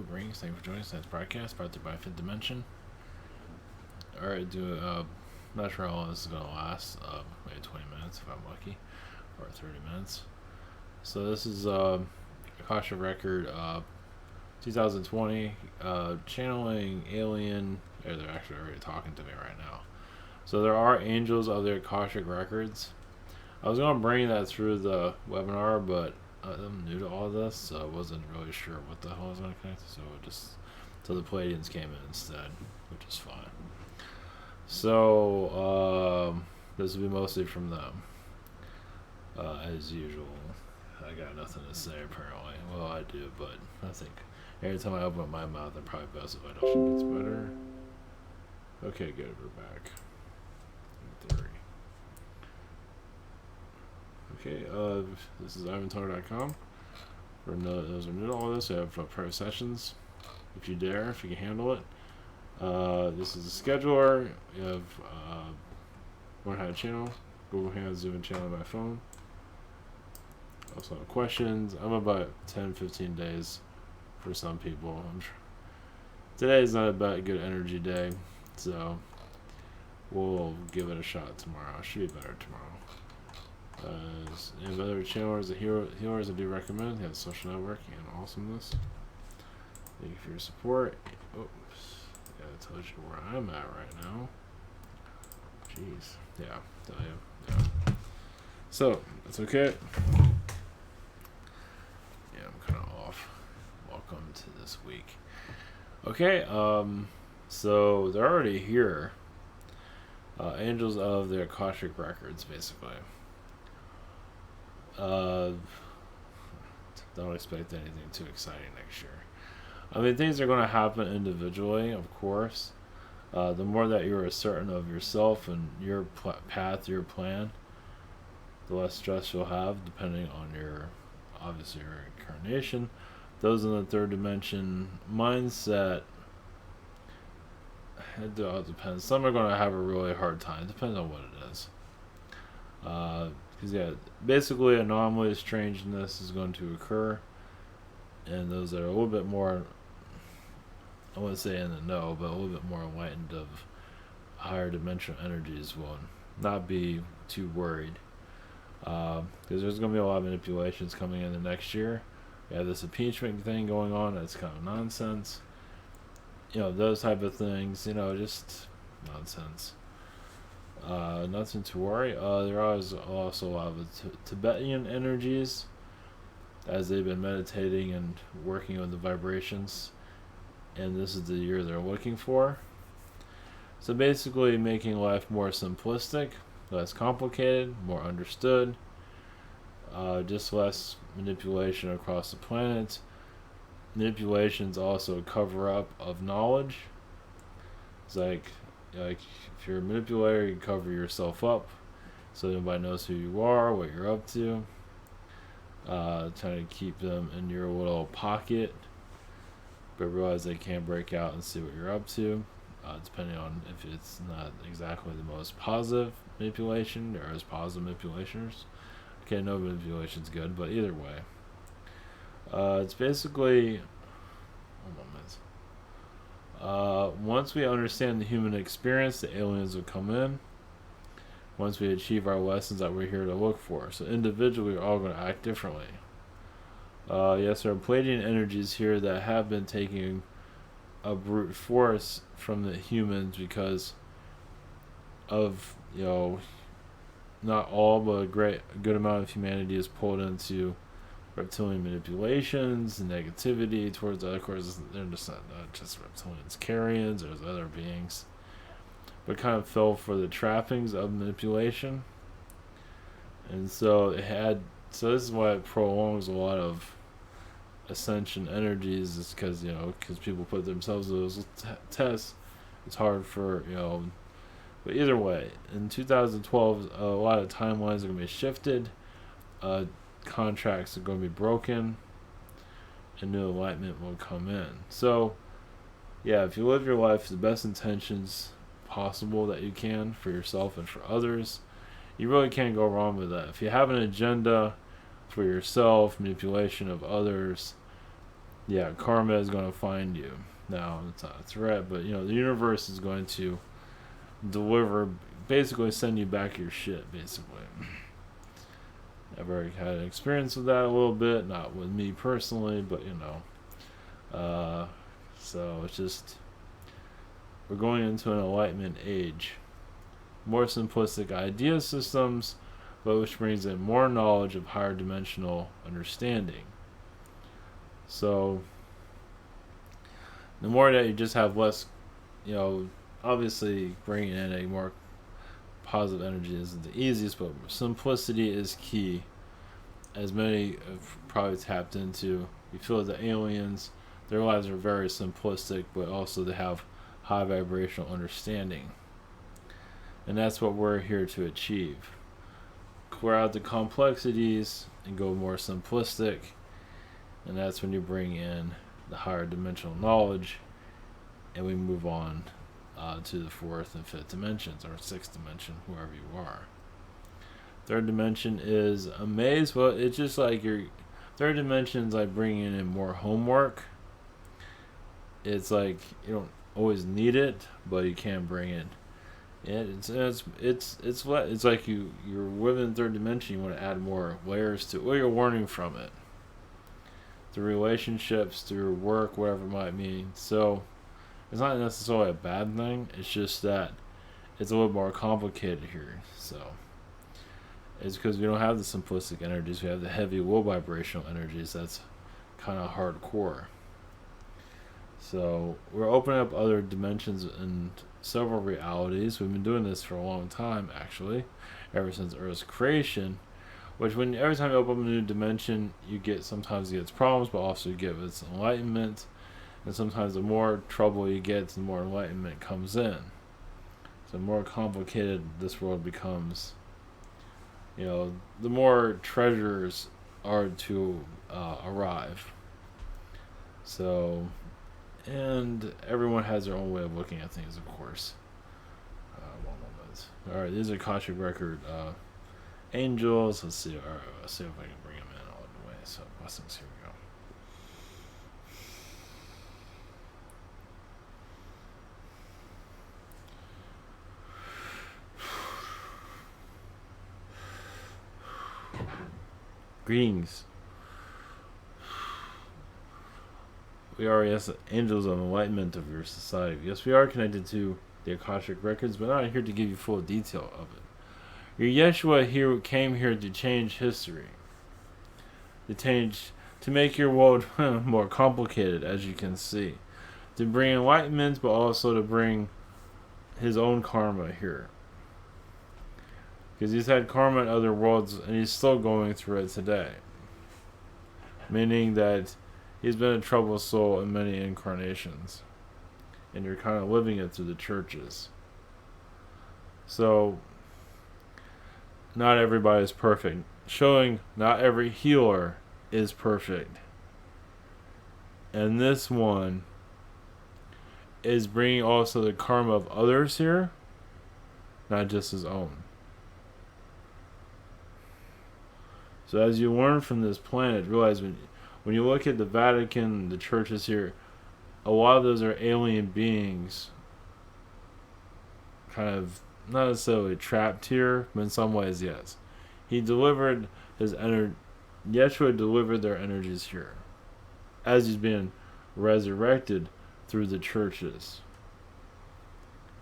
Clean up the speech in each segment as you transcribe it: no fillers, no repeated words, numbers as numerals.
Rings. Thank you for joining us. That's broadcast brought to you by Fifth Dimension. Alright, not sure how long this is going to last. Maybe 20 minutes if I'm lucky, or 30 minutes. So this is Akashic record 2020, channeling alien. They're actually already talking to me right now. So there are angels of the Akashic records. I was going to bring that through the webinar, but I'm new to all this, so I wasn't really sure what the hell I was going to connect. So the Palladians came in instead, which is fine. So this will be mostly from them, as usual. I got nothing to say apparently. Well, I do, but I think every time I open up my mouth, I'm probably best if I don't. Gets better. Okay, good. We're back. In theory. Okay, this is ivantoner.com. For those who are new to all this, we have private sessions. If you dare, if you can handle it. This is a scheduler. You have one had a channel, Google Hands, Zoom channel on my phone. Also have questions. I'm about 10-15 days for some people. Today is not a good energy day, so we'll give it a shot tomorrow. Should be better tomorrow. And other channelers, the healers I do recommend. They have social networking and awesomeness. Thank you for your support. Oops. Yeah, it tells you where I'm at right now. Jeez. Yeah, tell you. Yeah. So, that's okay. Yeah, I'm kind of off. Welcome to this week. Okay, so they're already here. Angels of the Akashic records, basically. Don't expect anything too exciting next year. I mean, things are going to happen individually, of course. The more that you're certain of yourself and your path, your plan, the less stress you'll have, depending on your incarnation. Those in the third dimension mindset, it all depends. Some are going to have a really hard time. It depends on what it is. Because, basically anomaly, strangeness is going to occur. And those that are a little bit more, I wouldn't say in the know, but a little bit more enlightened of higher dimensional energies will not be too worried. Because there's going to be a lot of manipulations coming in the next year. You have this impeachment thing going on that's kind of nonsense. Those type of things, just nonsense. Nothing to worry. There are also a lot of Tibetan energies as they've been meditating and working on the vibrations, and this is the year they're looking for. So basically making life more simplistic, less complicated, more understood, just less manipulation across the planet. Manipulation's also a cover-up of knowledge. It's like if you're a manipulator, you cover yourself up so nobody knows who you are, what you're up to. Trying to keep them in your little pocket, but realize they can't break out and see what you're up to, depending on if it's not exactly the most positive manipulation. There is positive manipulations. Okay, no manipulation's good, but either way. It's basically... once we understand the human experience, the aliens will come in. Once we achieve our lessons that we're here to look for. So individually, we're all going to act differently. Yes, there are Palladian energies here that have been taking a brute force from the humans because of, not all, but a good amount of humanity is pulled into reptilian manipulations and negativity towards other courses. They're just not just reptilians, Carians, there's other beings, but kind of fell for the trappings of manipulation. And so this is why it prolongs a lot of ascension energies, is because people put themselves in those tests. It's hard for but either way, in 2012 a lot of timelines are going to be shifted, contracts are going to be broken, and new enlightenment will come in. So if you live your life with the best intentions possible that you can for yourself and for others, you really can't go wrong with that. If you have an agenda for yourself, manipulation of others, yeah, karma is going to find you. Now, it's not a threat, but the universe is going to deliver, basically send you back your shit, basically. I've already had an experience with that a little bit, not with me personally, but so it's just, we're going into an enlightenment age. More simplistic idea systems, but which brings in more knowledge of higher dimensional understanding. So, the more that you just have less, obviously bringing in a more positive energy isn't the easiest, but simplicity is key. As many have probably tapped into, you feel the aliens, their lives are very simplistic, but also they have high vibrational understanding. And that's what we're here to achieve. Clear out the complexities and go more simplistic. And that's when you bring in the higher dimensional knowledge, and we move on to the fourth and fifth dimensions, or sixth dimension, wherever you are. Third dimension is a maze. Well, it's just like your third dimension is like bringing in more homework. It's like you don't always need it, but you can bring it. It's like you're within third dimension. You want to add more layers to it. Well, you're learning from it. Through relationships, through work, whatever it might mean. So it's not necessarily a bad thing. It's just that it's a little more complicated here. So it's because we don't have the simplistic energies. We have the heavy, low vibrational energies. That's kind of hardcore. So we're opening up other dimensions and several realities. We've been doing this for a long time, actually, ever since Earth's creation. Which, every time you open up a new dimension, sometimes it gets problems, but also you get its enlightenment. And sometimes the more trouble you get, the more enlightenment comes in. So the more complicated this world becomes, the more treasures are to arrive. So, and everyone has their own way of looking at things, of course. One moment. Alright, these are Akashic record angels. Let's see if I can bring them in all the way. So, blessings, here we go. Greetings. We are, yes, angels of enlightenment of your society. Yes, we are connected to the Akashic records, but not here to give you full detail of it. Your Yeshua came here to change history. To make your world more complicated, as you can see. To bring enlightenment, but also to bring his own karma here. Because he's had karma in other worlds, and he's still going through it today. Meaning that he's been a troubled soul in many incarnations. And you're kind of living it through the churches. So, not everybody is perfect. Showing not every healer is perfect. And this one is bringing also the karma of others here, not just his own. So as you learn from this planet, realize when you look at the Vatican, the churches here, a lot of those are alien beings, kind of not necessarily trapped here, but in some ways, yes. He delivered his energy. Yeshua delivered their energies here, as he's being resurrected through the churches.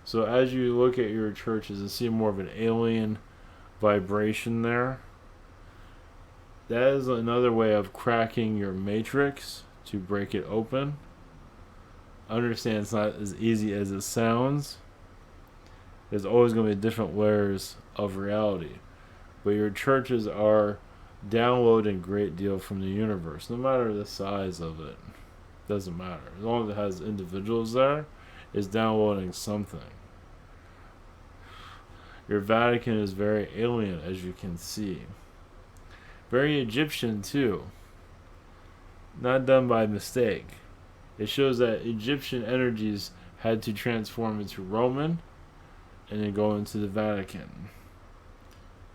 So as you look at your churches and see more of an alien vibration there, that is another way of cracking your matrix to break it open. Understand it's not as easy as it sounds. There's always going to be different layers of reality. But your churches are downloading a great deal from the universe, no matter the size of it. Doesn't matter. As long as it has individuals there, it's downloading something. Your Vatican is very alien, as you can see. Very Egyptian, too. Not done by mistake. It shows that Egyptian energies had to transform into Roman, and then go into the Vatican,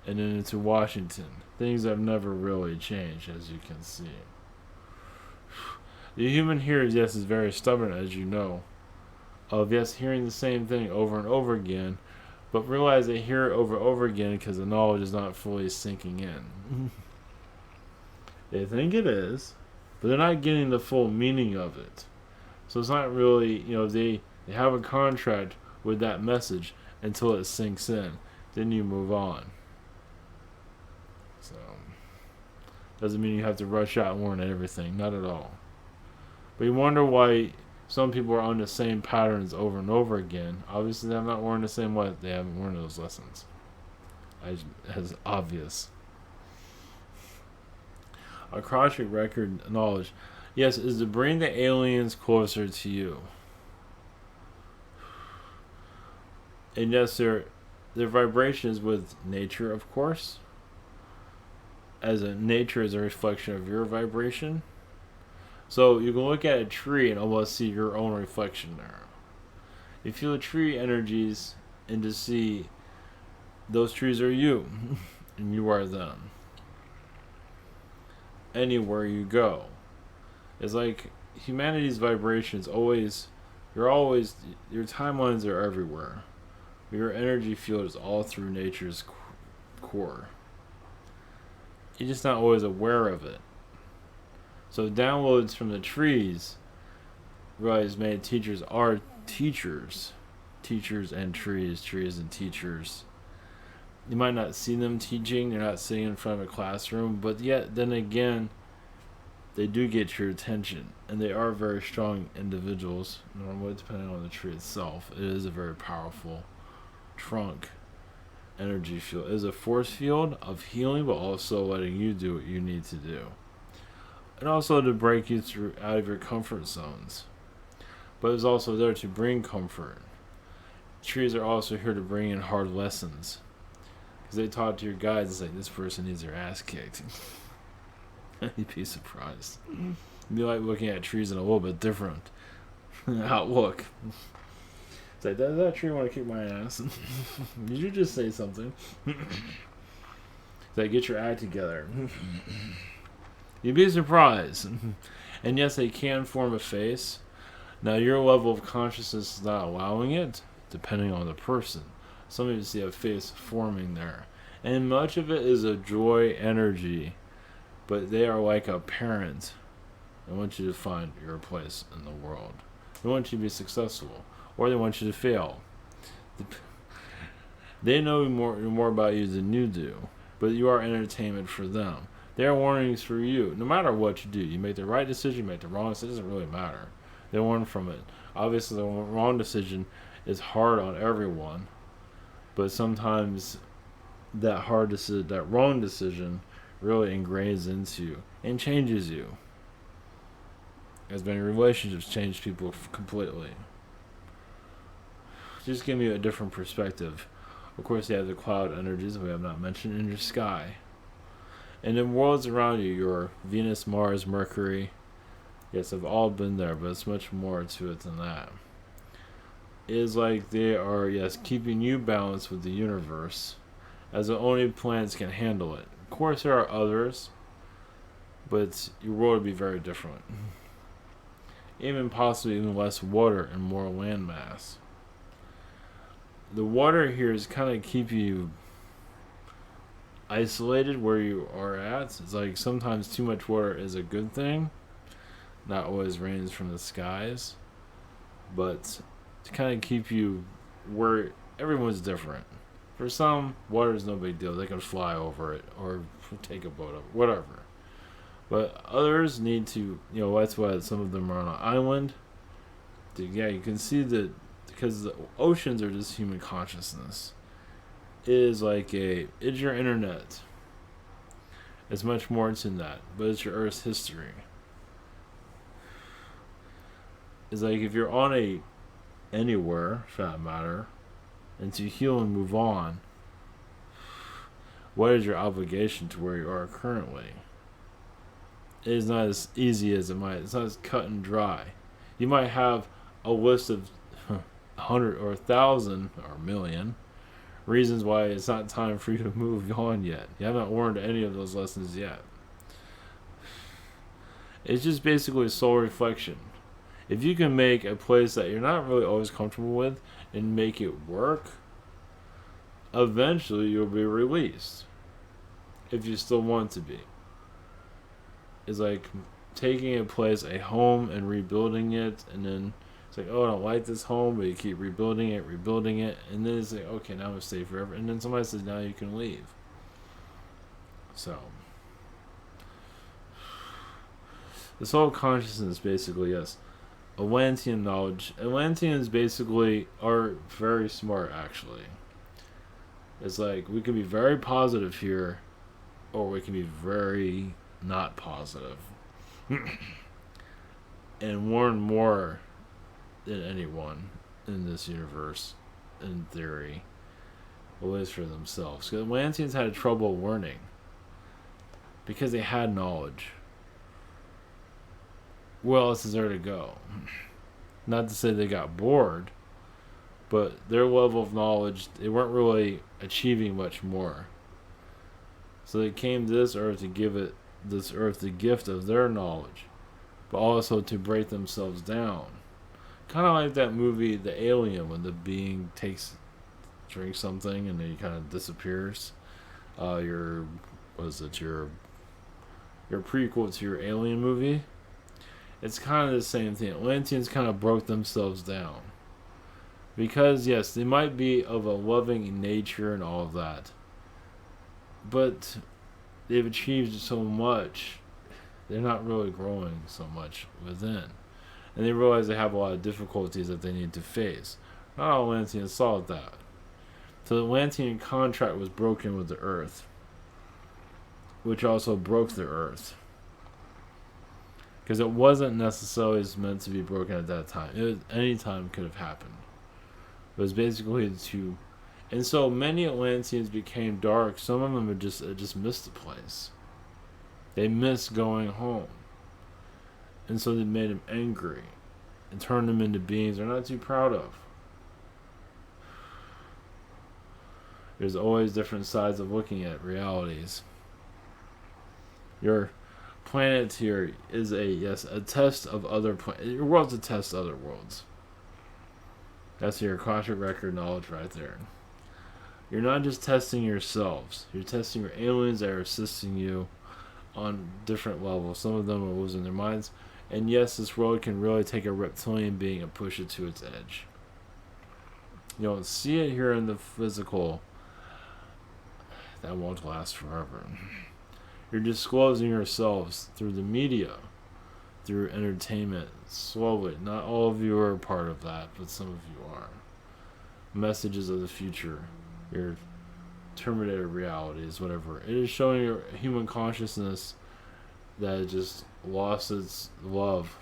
and then into Washington. Things have never really changed, as you can see. The human hears, yes, is very stubborn, as you know, of yes, hearing the same thing over and over again, but realize they hear it over and over again because the knowledge is not fully sinking in. They think it is, but they're not getting the full meaning of it. So it's not really, they have a contract with that message until it sinks in. Then you move on. So, doesn't mean you have to rush out and learn everything. Not at all. But you wonder why some people are on the same patterns over and over again. Obviously, they're not learning the same way. They haven't learned those lessons. As obvious. Akashic record knowledge, yes, is to bring the aliens closer to you. And yes, their vibration is with nature, of course. As a nature is a reflection of your vibration. So you can look at a tree and almost see your own reflection there. You feel the tree energies and to see those trees are you and you are them. Anywhere you go. It's like humanity's vibrations always, your timelines are everywhere. Your energy field is all through nature's core. You're just not always aware of it. So downloads from the trees, realize many teachers are teachers. Teachers and trees and teachers. You might not see them teaching, they're not sitting in front of a classroom, but yet then again, they do get your attention, and they are very strong individuals, normally depending on the tree itself. It is a very powerful trunk energy field. It is a force field of healing, but also letting you do what you need to do. And also to break you through out of your comfort zones. But it's also there to bring comfort. Trees are also here to bring in hard lessons. Because they talk to your guides and say, this person needs their ass kicked. You'd be surprised. It'd be like looking at trees in a little bit different outlook. It's like, does that tree want to kick my ass? Did you just say something? It's like, get your act together. You'd be surprised. And yes, they can form a face. Now, your level of consciousness is not allowing it, depending on the person. Some of you see a face forming there. And much of it is a joy energy. But they are like a parent. They want you to find your place in the world. They want you to be successful. Or they want you to fail. They know more about you than you do. But you are entertainment for them. They are warnings for you. No matter what you do. You make the right decision, you make the wrong decision. It doesn't really matter. They learn from it. Obviously, the wrong decision is hard on everyone. But sometimes that wrong decision really ingrains into you and changes you. As many relationships change people completely. Just give you a different perspective. Of course, you have the cloud energies we have not mentioned in your sky. And the worlds around you, your Venus, Mars, Mercury, yes, have all been there, but it's much more to it than that. It is like they are, yes, keeping you balanced with the universe, as the only planets can handle it. Of course, there are others, but your world would be very different. Even possibly even less water and more land mass. The water here is kind of keep you isolated where you are at. It's like sometimes too much water is a good thing. Not always rains from the skies. But to kind of keep you where everyone's different. For some, water is no big deal. They can fly over it or take a boat over, whatever. But others need to, that's why some of them are on an island. You can see that because the oceans are just human consciousness. It is it's your internet. It's much more than that, but it's your Earth's history. It's like if you're on anywhere, for that matter, and to heal and move on, what is your obligation to where you are currently? It is not as easy as it might. It's not as cut and dry. You might have a list of 100 or 1,000 or 1,000,000 reasons why it's not time for you to move on yet. You haven't learned any of those lessons yet. It's just basically soul reflection. If you can make a place that you're not really always comfortable with and make it work, eventually you'll be released. If you still want to be. It's like taking a place, a home, and rebuilding it, and then it's like, oh, I don't like this home, but you keep rebuilding it, and then it's like, okay, now I'm gonna stay forever, and then somebody says, now you can leave. So, the soul consciousness, basically, yes, Atlantean knowledge. Atlanteans basically are very smart, actually. It's like we can be very positive here, or we can be very not positive. And warn more than anyone in this universe, in theory, at least for themselves. Because Atlanteans had trouble learning because they had knowledge. Where else is there to go? Not to say they got bored, but their level of knowledge, they weren't really achieving much more. So they came to this earth to give this earth the gift of their knowledge, but also to break themselves down. Kind of like that movie, The Alien, when the being drinks something and then he kind of disappears. Your prequel to your Alien movie. It's kind of the same thing. Atlanteans kind of broke themselves down. Because, yes, they might be of a loving nature and all of that, but they've achieved so much, they're not really growing so much within. And they realize they have a lot of difficulties that they need to face. Not all Atlanteans saw that. So the Atlantean contract was broken with the Earth, which also broke the Earth. Because it wasn't necessarily meant to be broken at that time. Any time could have happened. It was basically to... And so many Atlanteans became dark. Some of them just missed the place. They missed going home. And so they made him angry and turned them into beings they're not too proud of. There's always different sides of looking at realities. Your Planetary is a test of other planets. Your world's a test of other worlds. That's your Akashic record knowledge right there. You're not just testing yourselves. You're testing your aliens that are assisting you on different levels. Some of them are losing their minds. And yes, this world can really take a reptilian being and push it to its edge. You don't see it here in the physical. That won't last forever. You're disclosing yourselves through the media, through entertainment, slowly. Not all of you are a part of that, but some of you are. Messages of the future, your Terminator realities, whatever. It is showing your human consciousness that it just lost its love.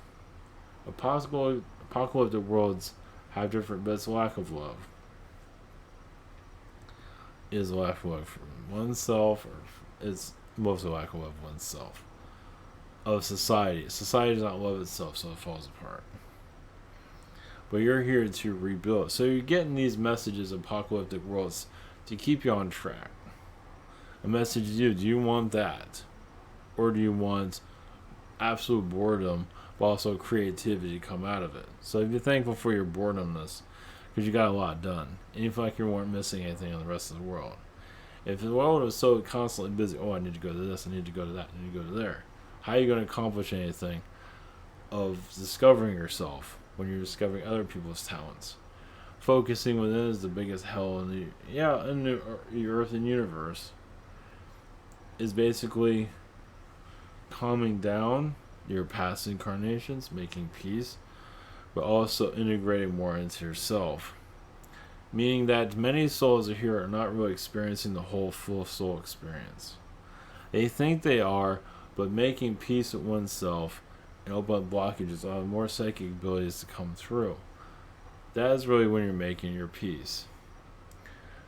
Apocalyptic worlds have different, but it's lack of love. Is lack of love for oneself, or it's mostly lack of love of oneself. Of society. Society does not love itself, so it falls apart. But you're here to rebuild. So you're getting these messages of apocalyptic worlds to keep you on track. A message to you, do you want that? Or do you want absolute boredom, but also creativity to come out of it? So if you're thankful for your boredomness, because you got a lot done, and you feel like you weren't missing anything in the rest of the world. If the world was so constantly busy, oh, I need to go to this, I need to go to that, I need to go to there. How are you going to accomplish anything of discovering yourself when you're discovering other people's talents? Focusing within is the biggest hell in the Earth and universe. Is basically calming down your past incarnations, making peace, but also integrating more into yourself. Meaning that many souls here are not really experiencing the whole full soul experience. They think they are, but making peace with oneself and open up blockages allow more psychic abilities to come through. That is really when you're making your peace.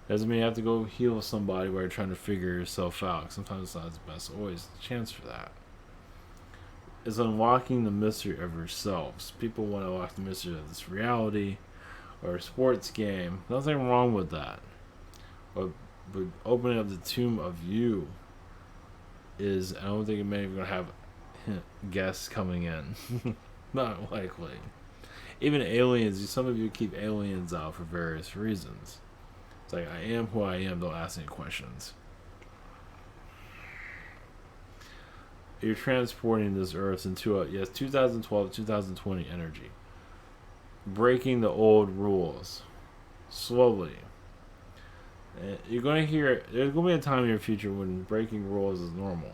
Doesn't mean you have to go heal somebody while you're trying to figure yourself out. Sometimes it's not the best always chance for that. It's unlocking the mystery of yourselves. People want to unlock the mystery of this reality or a sports game. Nothing wrong with that. But opening up the tomb of you is, I don't think many are going to have guests coming in. Not likely. Even aliens, some of you keep aliens out for various reasons. It's like, I am who I am, don't ask any questions. You're transporting this Earth into a, 2012, 2020 energy. Breaking the old rules. Slowly. And you're going to hear, there's going to be a time in your future when breaking rules is normal.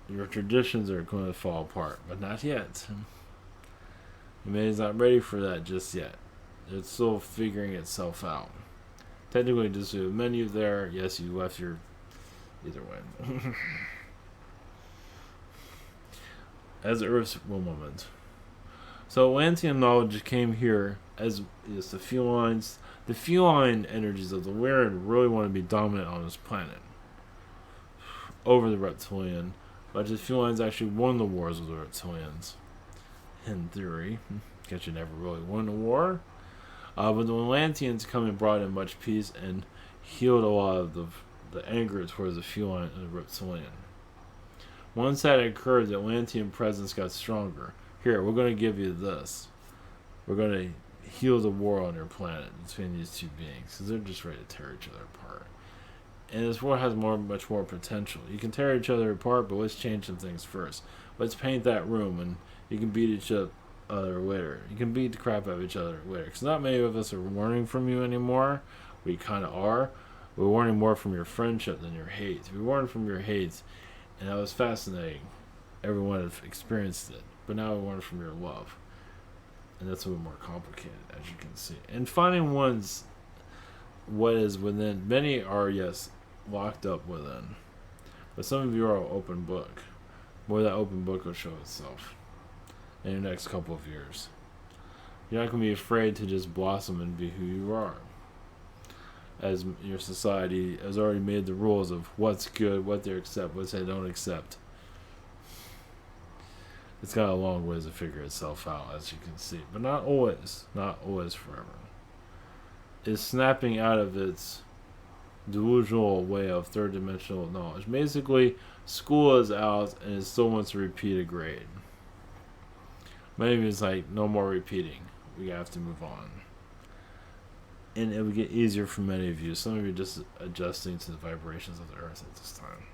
Your traditions are going to fall apart, but not yet. Humanity's not ready for that just yet. It's still figuring itself out. Technically, just a menu there. Yes, you left your... Either way. As Earth's moment. So Atlantean knowledge came here as is the felines. The feline energies of the Lyran really want to be dominant on this planet over the reptilian. But the felines actually won the wars with the reptilians. In theory. Because you never really won a war. But the Atlanteans come and brought in much peace and healed a lot of the anger towards the feline and the reptilian. Once that occurred, the Atlantean presence got stronger. Here, we're going to give you this. We're going to heal the war on your planet between these two beings. Because they're just ready to tear each other apart. And this war has much more potential. You can tear each other apart, but let's change some things first. Let's paint that room, and you can beat each other later. You can beat the crap out of each other later. Because not many of us are learning from you anymore. We kind of are. We're learning more from your friendship than your hate. We learned from your hate, and that was fascinating. Everyone had experienced it. But now we learn from your love. And that's a little more complicated, as you can see. And finding one's what is within. Many are, yes, locked up within. But some of you are an open book. More that open book will show itself in the next couple of years. You're not going to be afraid to just blossom and be who you are. As your society has already made the rules of what's good, what they accept, what they don't accept. It's got a long ways to figure itself out, as you can see. But not always. Not always forever. It's snapping out of its delusional way of third-dimensional knowledge. Basically, school is out and it still wants to repeat a grade. Many of it's like, no more repeating. We have to move on. And it would get easier for many of you. Some of you are just adjusting to the vibrations of the Earth at this time.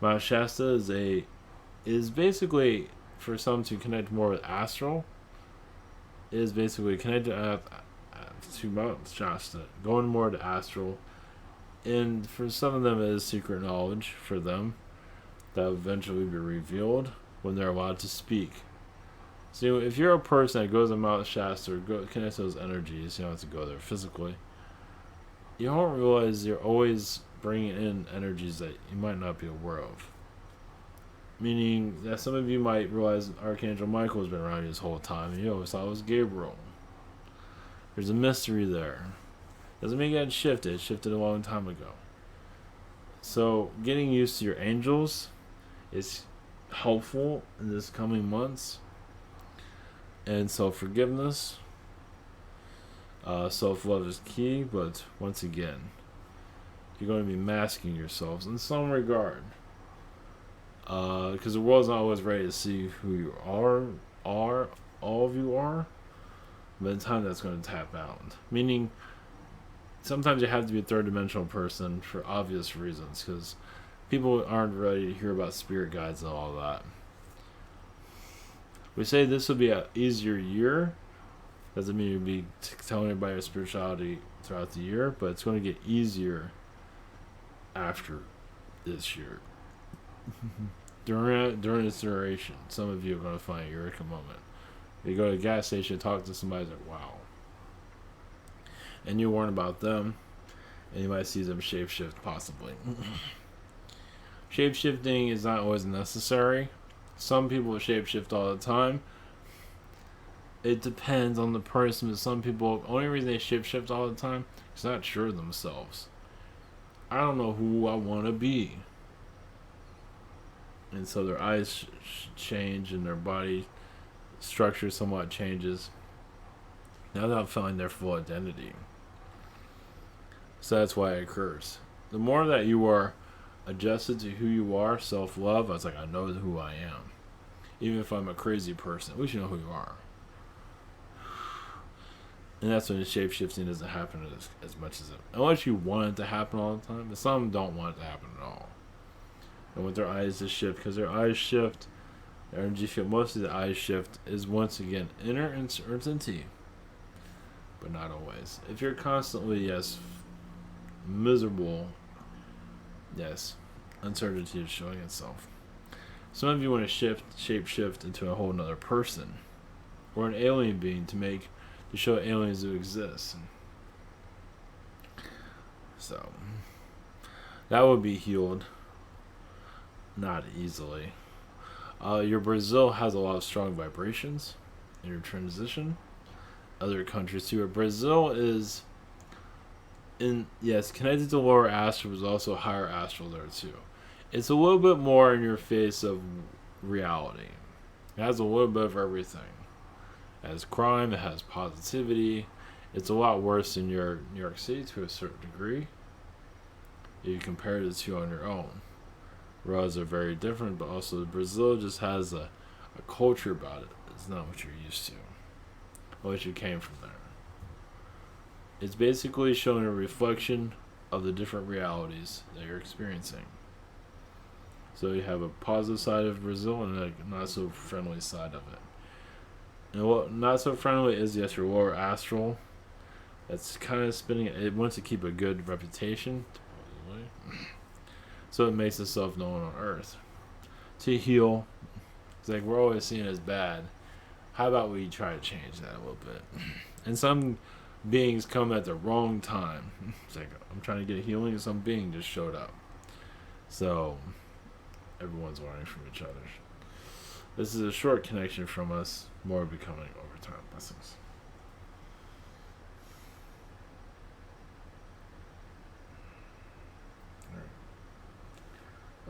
Mount Shasta is basically, for some to connect more with astral, is basically connected to Mount Shasta, going more to astral. And for some of them, it is secret knowledge for them that will eventually be revealed when they're allowed to speak. So if you're a person that goes to Mount Shasta or connects those energies, you don't have to go there physically, you don't realize you're always bringing in energies that you might not be aware of. Meaning that some of you might realize Archangel Michael has been around you this whole time, and you always thought it was Gabriel. There's a mystery there. Doesn't mean it got shifted. It shifted a long time ago. So getting used to your angels is helpful in this coming months. And self-forgiveness. Self-love is key, but once again, you're going to be masking yourselves in some regard. Because the world's not always ready to see who you are, all of you are. But in time, that's going to tap out. Meaning, sometimes you have to be a third-dimensional person for obvious reasons, because people aren't ready to hear about spirit guides and all that. We say this will be an easier year. Doesn't mean you'll be telling everybody your spirituality throughout the year, but it's going to get easier after this year. During its duration, some of you are going to find a eureka moment. You go to a gas station, talk to somebody, like, wow. And you warn about them, and you might see them shapeshift, possibly. Shapeshifting is not always necessary. Some people shapeshift all the time. It depends on the person, but some people, the only reason they shapeshift all the time is not sure of themselves. I don't know who I want to be. And so their eyes change and their body structure somewhat changes. Now they'll find their full identity. So that's why it occurs. The more that you are adjusted to who you are, self-love. I was like, I know who I am. Even if I'm a crazy person, at least you know who you are. And that's when the shape-shifting doesn't happen as much as it. Unless you want it to happen all the time. But some don't want it to happen at all. And want their eyes to shift. Because their eyes shift, their energy field, most of the eyes shift is once again inner uncertainty. But not always. If you're constantly, yes, miserable, yes, uncertainty is showing itself. Some of you want to shape shift into a whole nother person. Or an alien being to show aliens do exist. So, that would be healed. Not easily. Your Brazil has a lot of strong vibrations in your transition. Other countries too. Brazil is connected to lower astral, but also higher astral there too. It's a little bit more in your face of reality. It has a little bit of everything. It has crime, it has positivity. It's a lot worse in your New York City to a certain degree. If you compare the two on your own. Whereas they're very different, but also Brazil just has a culture about it. It's not what you're used to. Unless you came from there. It's basically showing a reflection of the different realities that you're experiencing. So you have a positive side of Brazil and a not so friendly side of it. And what not so friendly is, yes, your lower astral. That's kind of spinning. It wants to keep a good reputation, supposedly. So it makes itself known on Earth. To heal, it's like we're always seen as bad. How about we try to change that a little bit? And some beings come at the wrong time. It's like, I'm trying to get healing, and some being just showed up. So, everyone's learning from each other. This is a short connection from us, more becoming over time. Blessings.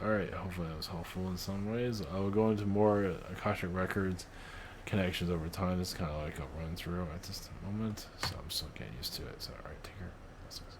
Alright, hopefully that was helpful in some ways. I will go into more Akashic Records connections over time. This is kind of like a run through at this moment, so I'm still getting used to it. So, alright, take care. Blessings.